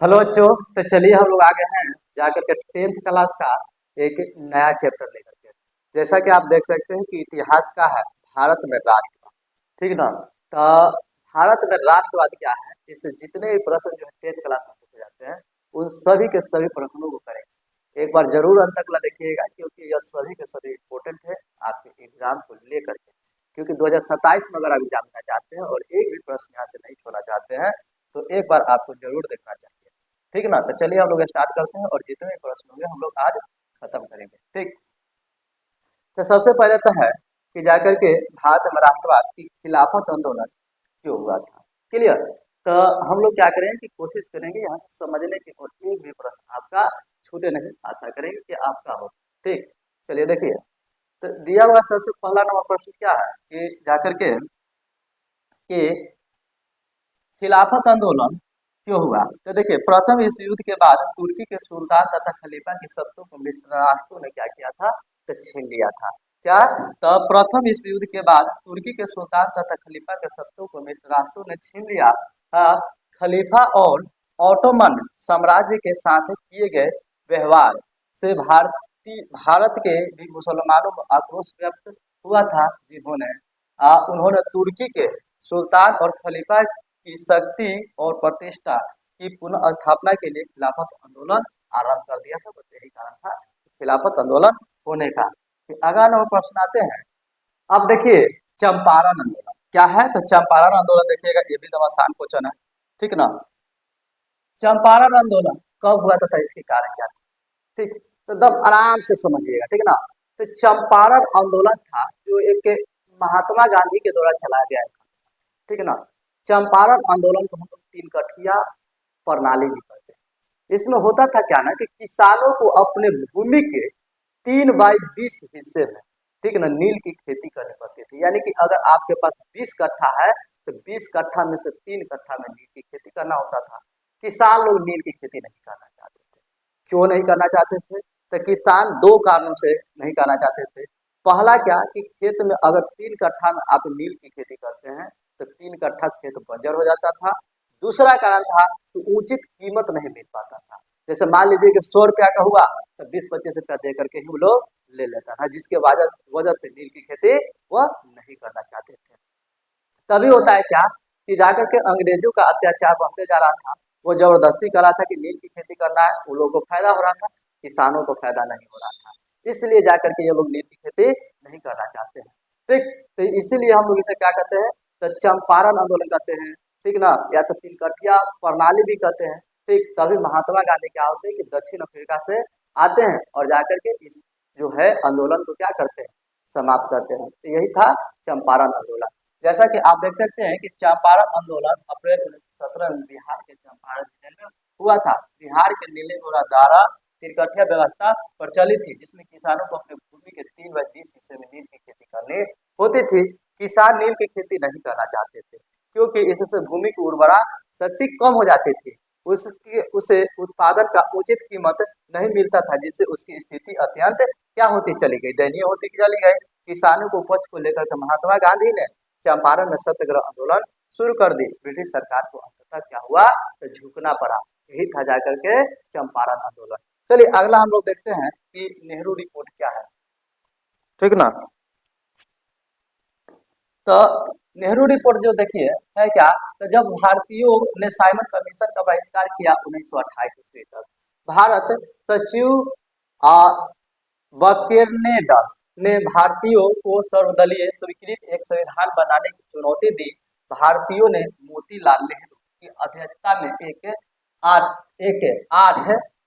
Hello बच्चों। तो चलिए हम लोग आ गए हैं जाकर के 10th क्लास का एक नया चैप्टर लेकर के। जैसा कि आप देख सकते हैं कि इतिहास का है भारत में राष्ट्रवाद। ठीक ना। तो भारत में राष्ट्रवाद क्या है, इससे जितने भी प्रश्न जो है 10th क्लास में पूछे जाते हैं उन सभी के सभी प्रश्नों को करेंगे। एक बार जरूर अंत तक देखिएगा क्योंकि यह सभी के सभी इम्पोर्टेंट है आपके एग्जाम को लेकर के। क्योंकि 2027 में अगर आप एग्जाम देना चाहते हैं और एक भी प्रश्न यहाँ से नहीं छोड़ना चाहते हैं तो एक बार आपको जरूर देखना चाहिए। ठीक ना। तो चलिए हम लोग स्टार्ट करते हैं और जितने भी प्रश्न होंगे हम लोग आज खत्म करेंगे। ठीक। तो सबसे पहले तो है कि जाकर के भारत में राष्ट्रवाद की खिलाफत आंदोलन क्यों हुआ था। क्लियर। तो हम लोग क्या करेंगे कि कोशिश करेंगे यहाँ से समझने की और एक भी प्रश्न आपका छूटे नहीं, आशा करेंगे कि आपका हो। ठीक। चलिए देखिए। तो दिया हुआ सबसे पहला नंबर प्रश्न क्या है कि जाकर के कि खिलाफत आंदोलन क्यों हुआ। तो देखिए प्रथम विश्व युद्ध के बाद तुर्की के सुल्तान तथा खलीफा की सत्ता को मिस्र राष्ट्रों ने क्या किया था, तो छीन लिया था। क्या। तो प्रथम विश्व युद्ध के बाद तुर्की के सुल्तान तथा खलीफा के सत्ता को मिस्र राष्ट्रों ने छीन लिया था। खलीफा और ऑटोमन साम्राज्य के साथ किए गए व्यवहार से भारत के भी मुसलमानों को आक्रोश व्यक्त हुआ था, जिन्होंने उन्होंने तुर्की के सुल्तान और खलीफा की शक्ति और प्रतिष्ठा की पुनः स्थापना के लिए खिलाफत आंदोलन आरंभ कर दिया था। बस यही कारण था खिलाफत आंदोलन होने का। फिर अगला नंबर प्रश्न आते हैं। अब देखिए चंपारण आंदोलन क्या है। तो चंपारण आंदोलन देखिएगा, ये भी एकदम आसान क्वेश्चन है। ठीक ना। चंपारण आंदोलन कब हुआ था इसके कारण क्या था। ठीक। तो एकदम आराम से समझिएगा। ठीक ना। तो चंपारण आंदोलन था जो एक महात्मा गांधी के द्वारा चलाया गया था। ठीक है ना। चंपारण आंदोलन को हम लोग तीन कठिया प्रणाली भी कहते हैं। इसमें होता था क्या ना कि किसानों को अपने भूमि के 3/20 हिस्से में, ठीक है ना, नील की खेती करनी पड़ती थी। यानी कि अगर आपके पास 20 कट्ठा है तो 20 कट्ठा में से 3 कट्ठा में नील की खेती करना होता था। किसान लोग नील की खेती नहीं करना चाहते थे। क्यों नहीं करना चाहते थे। तो किसान दो कारणों से नहीं करना चाहते थे। पहला क्या कि खेत में अगर 3 कट्ठा में आप नील की खेती करते हैं तो 3 कट्ठा खेत बंजर हो जाता था। दूसरा कारण था कि उचित कीमत नहीं मिल पाता था। जैसे मान लीजिए कि 100 रुपया का हुआ तो 20-25 रुपया दे करके ही वो लोग ले लेता था, जिसके वजह वजह से नील की खेती वह नहीं करना चाहते थे। तभी होता है क्या कि जाकर के अंग्रेजों का अत्याचार बढ़ते जा रहा था। वो जबरदस्ती कर रहा था कि नील की खेती करना है, उन लोगों को फायदा हो रहा था, किसानों को फायदा नहीं हो रहा था। इसलिए जाकर के ये लोग नील की खेती नहीं करना चाहते हैं। ठीक। तो इसीलिए हम लोग इसे क्या कहते हैं, तो चंपारण आंदोलन कहते हैं। ठीक ना। या तो तिलकठिया प्रणाली भी कहते हैं। ठीक। तभी महात्मा गांधी क्या होते हैं कि दक्षिण अफ्रीका से आते हैं और जाकर के इस जो है आंदोलन को क्या करते हैं, समाप्त करते हैं। तो यही था चंपारण आंदोलन। जैसा कि आप देख सकते हैं कि चंपारण आंदोलन अप्रैल 1917 में बिहार के चंपारण जिले में हुआ था। बिहार के नीले घोड़ा द्वारा तिरकठिया व्यवस्था प्रचलित थी, जिसमें किसानों को अपनी भूमि के 3/20 हिस्से में नील की खेती करनी होती थी। किसान नील की खेती नहीं करना चाहते थे क्योंकि इससे भूमि की उर्वरा शक्ति कम हो जाती थी। उसकी उसे उत्पादन का उचित कीमत नहीं मिलता था, जिससे उसकी स्थिति अत्यंत क्या होती चली गई, दयनीय होती चली गई। किसानों को उपज को लेकर के महात्मा गांधी ने चंपारण में सत्याग्रह आंदोलन शुरू कर दी। ब्रिटिश सरकार को अंततः क्या हुआ, तो झुकना पड़ा। यही था जाकर के चंपारण आंदोलन। चलिए अगला हम लोग देखते हैं कि नेहरू रिपोर्ट क्या है। ठीक ना। तो नेहरू रिपोर्ट जो देखिए है क्या, तो जब भारतीयों ने साइमन कमीशन का बहिष्कार किया 1928 ईस्वी तक, भारत सचिव बकेरनेडर ने भारतीयों को सर्वदलीय स्वीकृत एक संविधान बनाने की चुनौती दी। भारतीयों ने मोतीलाल नेहरू की अध्यक्षता में एक आठ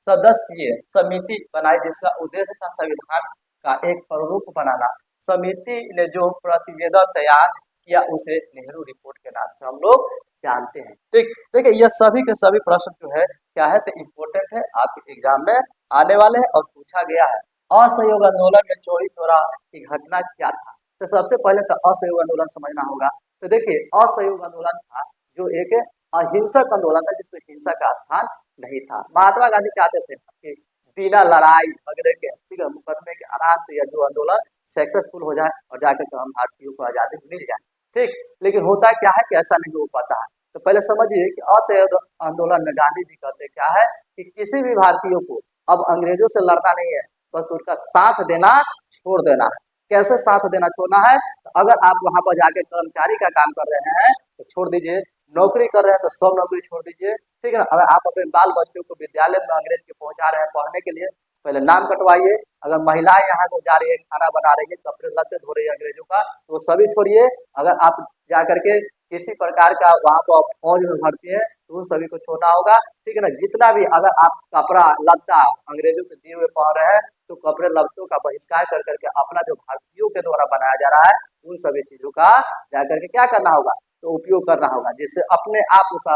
सदस्यीय समिति बनाई, जिसका उद्देश्य था संविधान का एक प्रारूप बनाना। समिति ने जो प्रतिवेदन तैयार किया उसे नेहरू रिपोर्ट के नाम से हम लोग जानते हैं। ठीक। देखिए ये सभी के सभी प्रश्न जो है क्या है, तो इम्पोर्टेंट है, आपके एग्जाम में आने वाले हैं और पूछा गया है। असहयोग आंदोलन में चौरी चौरा की घटना क्या था। तो सबसे पहले तो असहयोग आंदोलन समझना होगा। तो देखिए असहयोग आंदोलन था जो एक अहिंसक आंदोलन था, जिसमें हिंसा का स्थान नहीं था। महात्मा गांधी चाहते थे कि बिना लड़ाई झगड़े के, ठीक है, मुकदमे के आराम से यह जो आंदोलन सक्सेसफुल हो जाए और जाकर के हम भारतीयों को आजादी मिल जाए। ठीक। लेकिन होता क्या है कि ऐसा नहीं हो पाता है। तो पहले समझिए कि असहयोग आंदोलन में गांधी जी कहते क्या है कि किसी भी भारतीय को अब अंग्रेजों से लड़ना नहीं है, बस उनका साथ देना छोड़ देना है। कैसे साथ देना छोड़ना है? तो अगर आप वहां पर जाके कर्मचारी का काम कर रहे हैं तो छोड़ दीजिए, नौकरी कर रहे हैं तो सब नौकरी छोड़ दीजिए, ठीक है ना। अगर आप अपने बाल बच्चों को विद्यालय में अंग्रेज के पहुंचा रहे हैं पढ़ने के लिए, पहले नाम कटवाइए। अगर महिलाएं यहाँ को जा रही है, खाना बना रही है, कपड़े लत्ते धो रही है अंग्रेजों का, तो वो सभी छोड़िए। अगर आप जा करके किसी प्रकार का वहां पर फौज में भर्ती है तो उन सभी को छोड़ना होगा, ठीक है ना। जितना भी अगर आप कपड़ा लत्ता अंग्रेजों के दिए हुए पहन रहे हैं तो कपड़े लत्तों का बहिष्कार कर करके अपना जो भारतीयों के द्वारा बनाया जा रहा है उन सभी चीजों का जाकर के क्या करना होगा, तो उपयोग करना होगा, जिससे अपने आप उस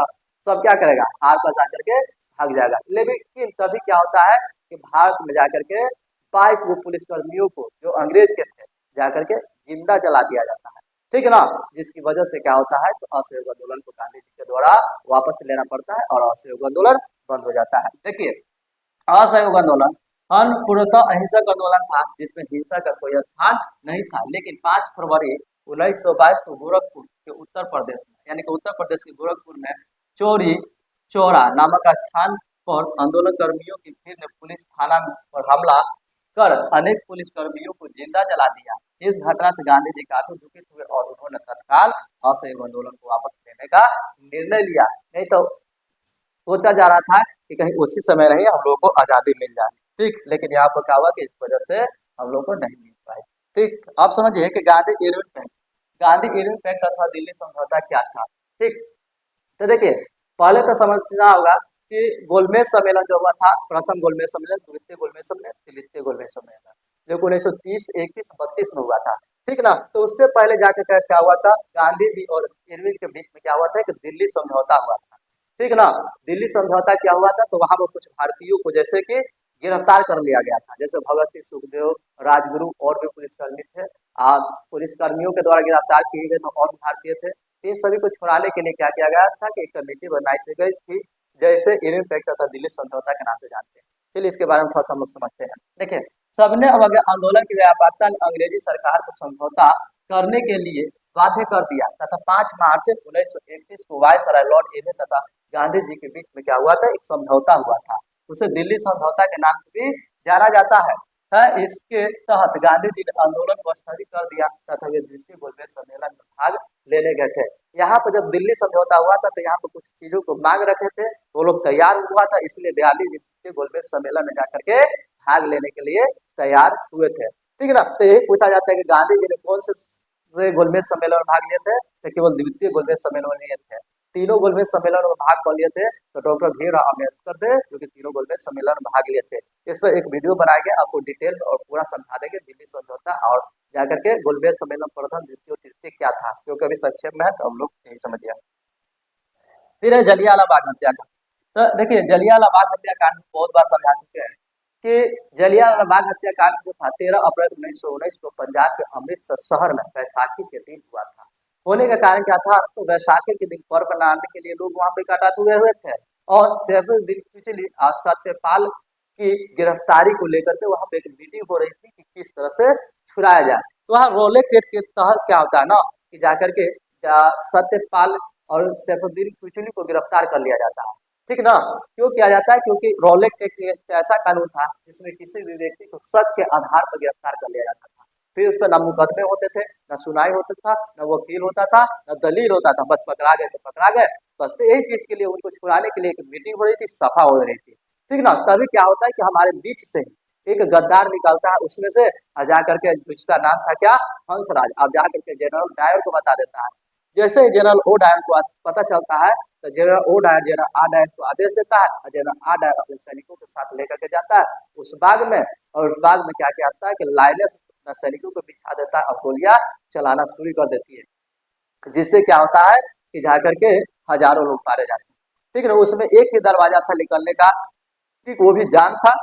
सब क्या करेगा, हार पर जाकर के भाग जाएगा। लेकिन तभी क्या होता है कि भारत में जाकर के 22 गो पुलिस कर्मियों को जो अंग्रेज के थे जाकर के जिंदा जला दिया जाता है, ठीक है ना। जिसकी वजह से क्या होता है, तो असहयोग आंदोलन को गांधी जी के द्वारा वापस लेना पड़ता है और असहयोग आंदोलन बंद हो जाता है। देखिए, असहयोग आंदोलन पूर्णतः अहिंसक आंदोलन था जिसमें हिंसा का कोई स्थान नहीं था। लेकिन 5 फरवरी 1922 को गोरखपुर के उत्तर प्रदेश में, यानी कि उत्तर प्रदेश के गोरखपुर में चोरी चौरा नामक स्थान पर आंदोलन कर्मियों की भीड़ ने पुलिस थाना पर हमला कर अनेक पुलिस कर्मियों को जिंदा जला दिया। इस घटना से गांधी जी काफी दुखित हुए और उन्होंने तत्काल असहयोग आंदोलन को वापस लेने का निर्णय लिया। नहीं तो सोचा जा रहा था कि कहीं उसी समय नहीं हम लोगों को आजादी मिल जाए, ठीक। लेकिन यहाँ पर क्या हुआ कि इस वजह से हम लोग को नहीं मिल पाई, ठीक। आप समझिए कि गांधी इरविन पैक्ट अथवा दिल्ली समझौता क्या था, ठीक। तो देखिए, पहले तो समझना होगा कि गोलमेज सम्मेलन जो हुआ था, प्रथम गोलमेज सम्मेलन, द्वितीय गोलमेज सम्मेलन, तृतीय गोलमेज सम्मेलन, जो 1930, 31, 32 में हुआ था, ठीक ना। तो उससे पहले जाकर क्या हुआ था, गांधी जी और इरविन के बीच में क्या हुआ था कि दिल्ली समझौता हुआ था, ठीक ना। दिल्ली समझौता क्या हुआ था, तो वहां पर कुछ भारतीयों को जैसे कि गिरफ्तार कर लिया गया था, जैसे भगत सिंह, सुखदेव, राजगुरु और भी पुलिसकर्मी थे। पुलिसकर्मियों के द्वारा गिरफ्तार किए गए तो और भी भारतीय थे। इन सभी को छुड़ाने के लिए क्या किया गया था कि एक कमेटी बनाई गई थी, जैसे इरविन पैक्ट तथा दिल्ली समझौता के नाम से जानते हैं। चलिए इसके बारे में थोड़ा सा हम लोग समझते हैं। देखिए, सबने अब अगर आंदोलन की व्यापकता ने अंग्रेजी सरकार को समझौता करने के लिए बाध्य कर दिया तथा 5 मार्च 1931 को वायसराय लॉर्ड इरविन तथा गांधी जी के बीच में क्या हुआ था, एक समझौता हुआ था। उसे दिल्ली समझौता के नाम से भी जाना जाता है। इसके तहत गांधी जी ने आंदोलन को स्थगित कर दिया तथा वे द्वितीय गोलमेज सम्मेलन में भाग लेने गए थे। यहाँ पर जब दिल्ली समझौता हुआ था तो यहाँ पर कुछ चीजों को मांग रखे थे, वो लोग तैयार हुआ था, इसलिए 42 द्वितीय गोलमेज सम्मेलन में जाकर के भाग लेने के लिए तैयार हुए थे, ठीक है ना। तो यही पूछा जाता है कि गांधी जी ने कौन से गोलमेज सम्मेलन में भाग लिए थे, तो केवल द्वितीय गोलमेज सम्मेलन में लिए थे। तीनों गोलमेज सम्मेलन में भाग कर लिए थे तो डॉक्टर भीमराव अम्बेडकर थे जो कि तीनों गोलमेज सम्मेलन में भाग लिए थे। इस पर एक वीडियो बनाया गया, आपको डिटेल और पूरा समझा देंगे दिल्ली समझौता और जाकर के गोलमेज सम्मेलन प्रथम, द्वितीय और तृतीय क्या था, क्योंकि अभी संक्षेप में है तो हम लोग यही समझ गया। फिर है जलियांवाला बाग हत्याकांड। तो देखिए, जलियांवाला बाग हत्याकांड बहुत बार समझा चुके हैं कि जलियांवाला बाग हत्याकांड जो था 13 अप्रैल 1919 को पंजाब के अमृतसर शहर में बैसाखी के दिन हुआ था। होने का कारण क्या था, तो बैसाखी के दिन पर्व मनाने के लिए लोग वहां पे इकट्ठा हुए हुए थे और सेवरल दिन पिछली सत्यपाल की गिरफ्तारी को लेकर के वहां पे एक मीटिंग हो रही थी कि किस तरह से छुड़ाया जाए। तो वहाँ रोलेक्ट एक्ट के तहत क्या होता है ना कि जाकर के सत्यपाल और सैफुद्दीन किचलू को गिरफ्तार कर लिया जाता है, ठीक ना। क्यों किया जाता है, क्योंकि रोलेक्ट एक्ट एक ऐसा कानून था जिसमें किसी भी व्यक्ति को शक के आधार पर गिरफ्तार कर लिया जाता था। फिर उस पर न मुकदमे होते थे, न सुनाई होता था, न वकील होता था, न दलील होता था, बस पकड़ा गए तो पकड़ा गए। बस तो यही चीज के लिए उनको छुड़ाने के लिए एक मीटिंग हो रही थी, सभा हो रही थी, ठीक ना। तभी क्या होता है कि हमारे बीच से एक गद्दार निकलता है, उसमें से जा करके जिसका नाम था क्या, हंसराज, अब जा करके जनरल डायर को बता देता है। जैसे ही जनरल ओ डायर को पता चलता है तो जनरल ओ डायर जनरल आ डायर को आदेश देता है और जनरल आ डायर अपने सैनिकों के साथ लेकर के जाता है उस बाग में, और उस बाग में क्या क्या आता है कि लाइनें सैनिकों को बिछा देता है और गोलियां चलाना शुरू कर देती है, जिससे क्या होता है कि जा करके हजारों लोग मारे जाते हैं, ठीक है ना। उसमें एक ही दरवाजा था निकलने का, ठीक, वो भी जान था,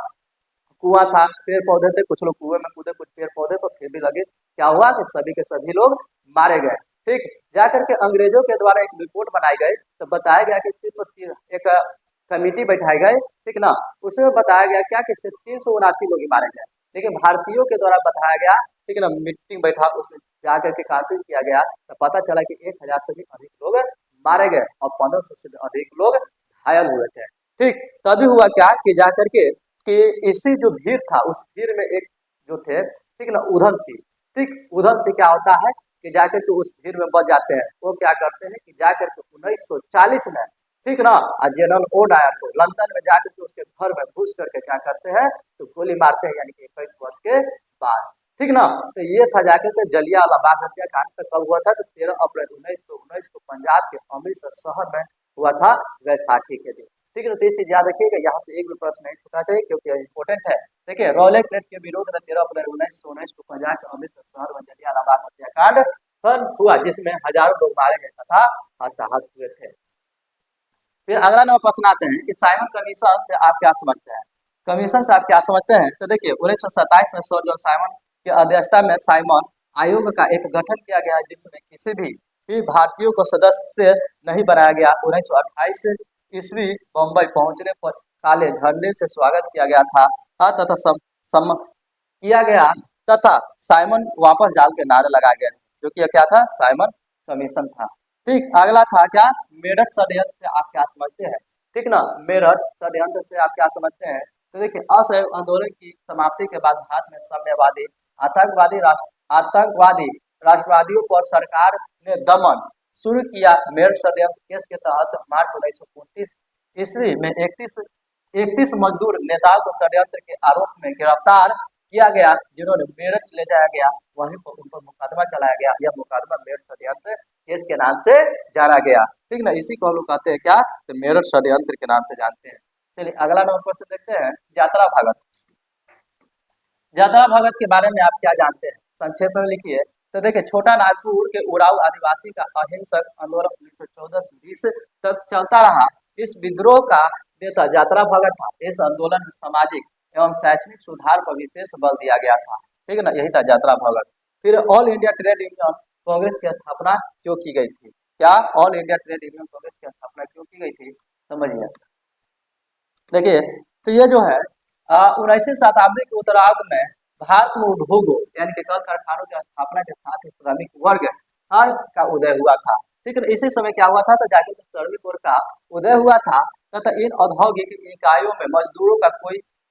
कुआं था, पेड़ पौधे थे, कुछ लोग कुएं में कूदे, कुछ पेड़ पौधे, तो फिर भी लगे। क्या हुआ कि सभी के सभी लोग मारे गए, ठीक। जाकर के अंग्रेजों के द्वारा एक रिपोर्ट बनाई गई तो बताया गया कि सिर्फ एक कमेटी बैठाई गई, ठीक ना। उसमें बताया गया क्या कि सिर्फ 379 लोग ही मारे गए, लेकिन भारतीयों के द्वारा बताया गया, ठीक है ना, मीटिंग बैठा उसमें जाकर के काफी किया गया तो पता चला कि 1000 से भी अधिक लोग मारे गए और 1500 से अधिक लोग घायल हुए थे। ठीक, तभी हुआ क्या कि जाकर के कि इसी जो भीड़ था उस भीड़ में एक जो थे, ठीक ना, उधम सिंह। ठीक, उधम सिंह क्या होता है कि जाकर के उस भीड़ में बच जाते हैं। वो क्या करते हैं कि जाकर के 1940 में, ठीक ना, जनरल ओ डायर को लंदन में जाकर के उसके घर में घुस करके क्या करते हैं तो गोली मारते हैं, यानी कि 21 वर्ष के बाद। ठीक ना, तो ये था जाकर के जलियांवाला बाग हत्याकांड तो कब हुआ था तो 13 अप्रैल 1919 को पंजाब के अमृतसर शहर में हुआ था, वैसाखी के दिन। ठीक है, तो ये चीज याद रखिएगा, यहाँ से एक भी प्रश्न नहीं छूटना चाहिए क्योंकि इंपॉर्टेंट है। देखिए, रॉलेट एक्ट के विरोध में 13 अप्रैल 1919 को पंजाब के अमृतसर शहर में जलियांवाला बाग हत्याकांड हुआ, जिसमें हजारों लोग मारे गए तथा हताहत हुए थे। फिर अगला नंबर प्रश्न आते हैं कि साइमन कमीशन से आप क्या समझते हैं। कमीशन से आप क्या समझते हैं, तो देखिए 1927 में सर जॉन साइमन की अध्यक्षता में साइमन आयोग का एक गठन किया गया, जिसमें किसी भी भारतीयों को सदस्य नहीं बनाया गया। 1928 ईस्वी बम्बई पहुंचने पर काले झंडे से स्वागत किया गया था, तथा किया गया तथा साइमन वापस डाल के नारे लगाए गए, जो कि क्या था, साइमन कमीशन था। ठीक, अगला था क्या, मेरठ षड्यंत्र से आप क्या समझते हैं। ठीक ना, मेरठ षड्यंत्र से आप क्या समझते हैं, तो देखिए असहयोग आंदोलन की समाप्ति के बाद भारत में साम्यवादी आतंकवादी राष्ट्रवादियों पर सरकार ने दमन शुरू किया। मेरठ षड्यंत्र केस के तहत मार्च 1929 ईस्वी में 31 मजदूर नेताओं को षड्यंत्र के आरोप में गिरफ्तार किया गया, जिन्होंने मेरठ ले जाया गया, वहीं पर उन पर मुकदमा चलाया गया। यह मुकदमा मेरठ षड्यंत्र केस के नाम से जाना गया। ठीक ना, इसी को हम लोग कहते हैं क्या, तो मेरठ षड्यंत्र के नाम से जानते हैं। चलिए अगला नंबर क्वेश्चन देखते हैं, यात्रा भगत। यात्रा भगत के बारे में आप क्या जानते हैं, संक्षेप में लिखिए। तो देखिए, छोटा नागपुर के उड़ाऊ आदिवासी का अहिंसक आंदोलन 1914 से 20 तक चलता रहा। इस विद्रोह का नेता यात्रा भगत था। इस आंदोलन में सामाजिक एवं शैक्षणिक सुधार पर विशेष बल दिया गया था। ठीक है ना, यही था यात्रा भगत। फिर all India trade union Congress की स्थापना क्यों की गई थी, क्या all India trade union Congress की स्थापना क्यों की गई थी, समझिए। देखिए, तो ये जो है 19वीं शताब्दी के उत्तरार्ध में भारत में उद्योगों यानी कि कल कारखानों की स्थापना के साथ ही श्रमिक वर्ग का उदय हुआ था। ठीक है, इसी समय क्या हुआ था, तो जाके श्रमिक वर्ग का उदय हुआ था तथा इन औद्योगिक इकाइयों में मजदूरों का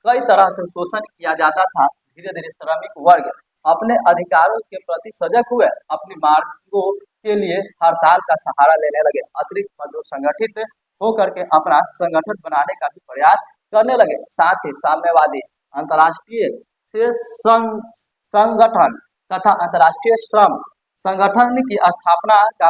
कई तरह से शोषण किया जाता था। धीरे धीरे श्रमिक वर्ग अपने अधिकारों के प्रति सजग हुए, अपनी मांगों के लिए हड़ताल का सहारा लेने लगे। अतिरिक्त मजदूर संगठित होकर के अपना संगठन बनाने का भी प्रयास करने लगे। साथ ही साम्यवादी अंतर्राष्ट्रीय संगठन तथा अंतर्राष्ट्रीय श्रम संगठन की स्थापना का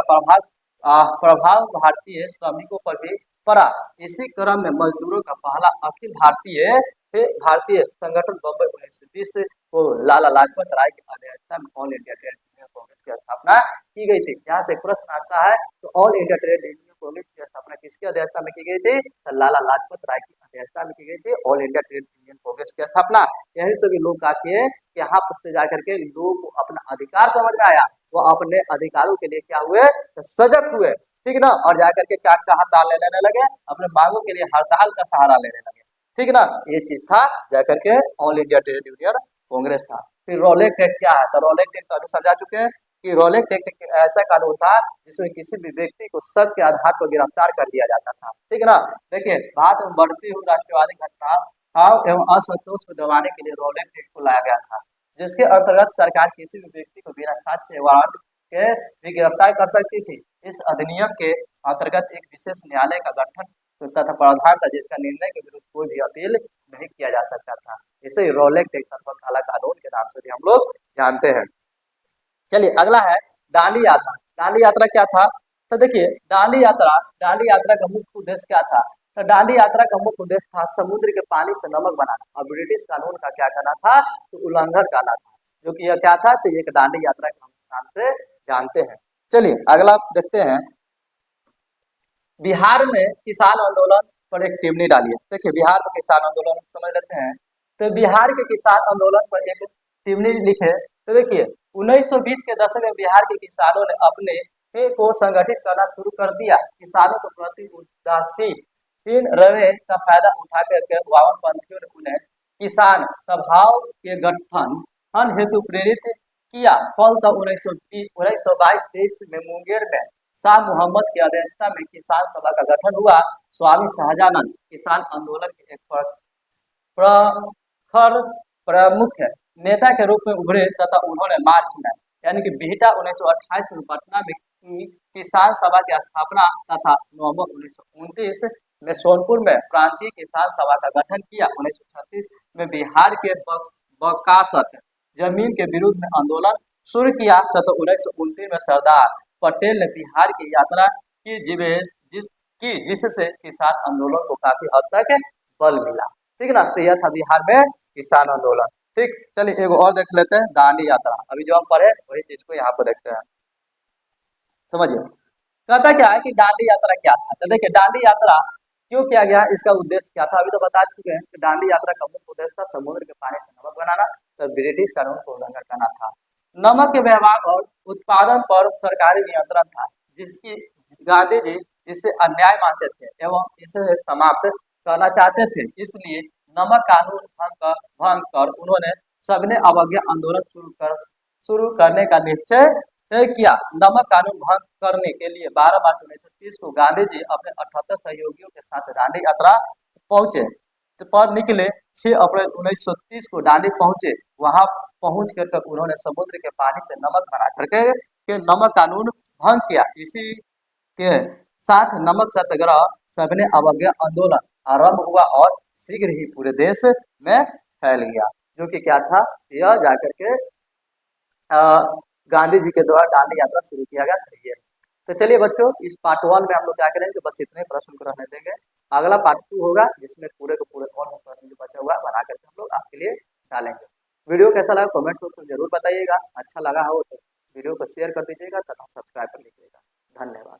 प्रभाव भारतीय श्रमिकों पर भी पड़ा। इसी क्रम में मजदूरों का पहला अखिल भारतीय संगठन बम्बई 1920 को लाला लाजपत राय की अध्यक्षता में all India trade union Congress की स्थापना की गई थी। यहाँ से प्रश्न आता है, तो all India trade union Congress की स्थापना किसकी अध्यक्षता में की गई थी, तो लाला लाजपत राय की अध्यक्षता में की गई थी all India trade union Congress की स्थापना। यही सभी लोग आके यहाँ से जाकर के लोगों को अपना अधिकार समझ में आया, वो अपने अधिकारों के लिए क्या हुए, तो सजग हुए। ठीक ना, और जाकर के क्या हड़ताल लेने लगे, अपने मांगों के लिए हड़ताल का सहारा लेने लगे। ठीक ना, ये चीज था जाकर के all India trade union Congress था। फिर रोलेक्ट एक्ट क्या है, तो रोलेक्ट एक्ट अभी समझा चुके हैं कि रोलेक्ट एक्ट ऐसा कानून था जिसमें किसी भी व्यक्ति को शक के आधार पर गिरफ्तार कर दिया जाता था। ठीक है ना, देखिए भारत में बढ़ती हुई राष्ट्रवादी घटनाओं एवं असंतोष को दबाने के लिए रोलेक्ट एक्ट को लाया गया था, जिसके अंतर्गत सरकार किसी भी व्यक्ति को बिना साक्ष्य वारंट के भी गिरफ्तार कर सकती थी। इस अधिनियम के अंतर्गत एक विशेष न्यायालय का गठन तथा प्रावधान था, जिसका निर्णय के विरुद्ध कोई भी अपील नहीं किया जा सकता था। इसे रोलेक्ट एक्ट अथवा काला कानून के नाम से भी हम लोग जानते हैं। चलिए अगला है दांडी यात्रा। दांडी यात्रा क्या था, तो देखिए दांडी यात्रा का मुख्य उद्देश्य क्या था, तो दांडी यात्रा का मुख्य उद्देश्य था समुद्र के पानी से नमक बनाना और ब्रिटिश कानून का क्या करना था, तो उल्लंघन करना था, जो कि यह क्या था, तो एक दांडी यात्रा के नाम से जानते हैं। चलिए अगला देखते हैं, बिहार में किसान आंदोलन पर एक टिप्पणी डालिए। देखिए बिहार में किसान आंदोलन समझ लेते हैं, तो बिहार के किसान आंदोलन पर एक टिप्पणी लिखे। तो देखिए 1920 के दशक में बिहार के किसानों ने अपने को संगठित करना शुरू कर दिया। किसानों के प्रति उदासीन रवैये का फायदा उठा करके वामपंथियों ने उन्हें किसान सभाओं के गठन हेतु प्रेरित किया। फलतः 1922-23 में मुंगेर में शाह मोहम्मद की अध्यक्षता में किसान सभा का गठन हुआ। स्वामी शाहजानंद किसान आंदोलन के एक प्रखर प्रमुख नेता के रूप में उभरे तथा उन्होंने मार्च में यानी कि बिहटा 1928 में पटना में की किसान सभा की स्थापना तथा नवंबर 1929 में सोनपुर में प्रांतीय किसान सभा का गठन किया। 1936 में बिहार के बकासत जमीन के विरुद्ध में आंदोलन शुरू किया तथा 1929 में सरदार पटेल ने बिहार की यात्रा की जिससे किसान आंदोलन को काफी हद तक बल मिला। ठीक है ना, तो यह था बिहार में किसान आंदोलन। ठीक, चलिए एगो और देख लेते हैं, दांडी यात्रा। अभी जो हम पढ़े वही चीज को यहाँ पर देखते हैं, समझिए। कहता क्या है कि दांडी यात्रा क्या था। तो देखिए दांडी यात्रा क्यों किया गया, इसका उद्देश्य क्या था, अभी तो बता चुके हैं कि दांडी यात्रा का मुख्य उद्देश्य था समुद्र के पानी से नमक बनाना, तो ब्रिटिश कानून को उल्लंघन करना था। नमक के व्यवहार और उत्पादन पर सरकारी नियंत्रण था, जिसकी गांधी जी इसे अन्याय मानते थे एवं इसे समाप्त करना चाहते थे। इसलिए नमक कानून भंग कर उन्होंने सविनय अवज्ञा आंदोलन शुरू करने का निश्चय तय किया। नमक कानून भंग करने के लिए 12 मार्च 1930 को गांधी जी अपने 78 सहयोगियों के साथ दांडी यात्रा पहुंचे पर निकले। 6 अप्रैल 1930 को दांडी पहुंचे। वहां पहुंच कर उन्होंने समुद्र के पानी से नमक बना करके नमक कानून भंग किया। इसी के साथ नमक सत्याग्रह सविनय अवज्ञा आंदोलन आरंभ हुआ और शीघ्र ही पूरे देश में फैल गया। जो कि क्या था, यह जाकर के गांधी जी के द्वारा दांडी यात्रा शुरू किया गया था ये। तो चलिए बच्चों, इस पार्ट 1 में हम लोग क्या करेंगे, बस इतने प्रश्न को रहने देंगे। अगला पार्ट 2 होगा जिसमें पूरे के पूरे और प्रश्न जो बचा हुआ है बना करके हम लोग आपके लिए डालेंगे। वीडियो कैसा लगा कमेंट बॉक्स में जरूर बताइएगा। अच्छा लगा हो तो वीडियो को शेयर कर दीजिएगा तथा सब्सक्राइब कर लीजिएगा। धन्यवाद।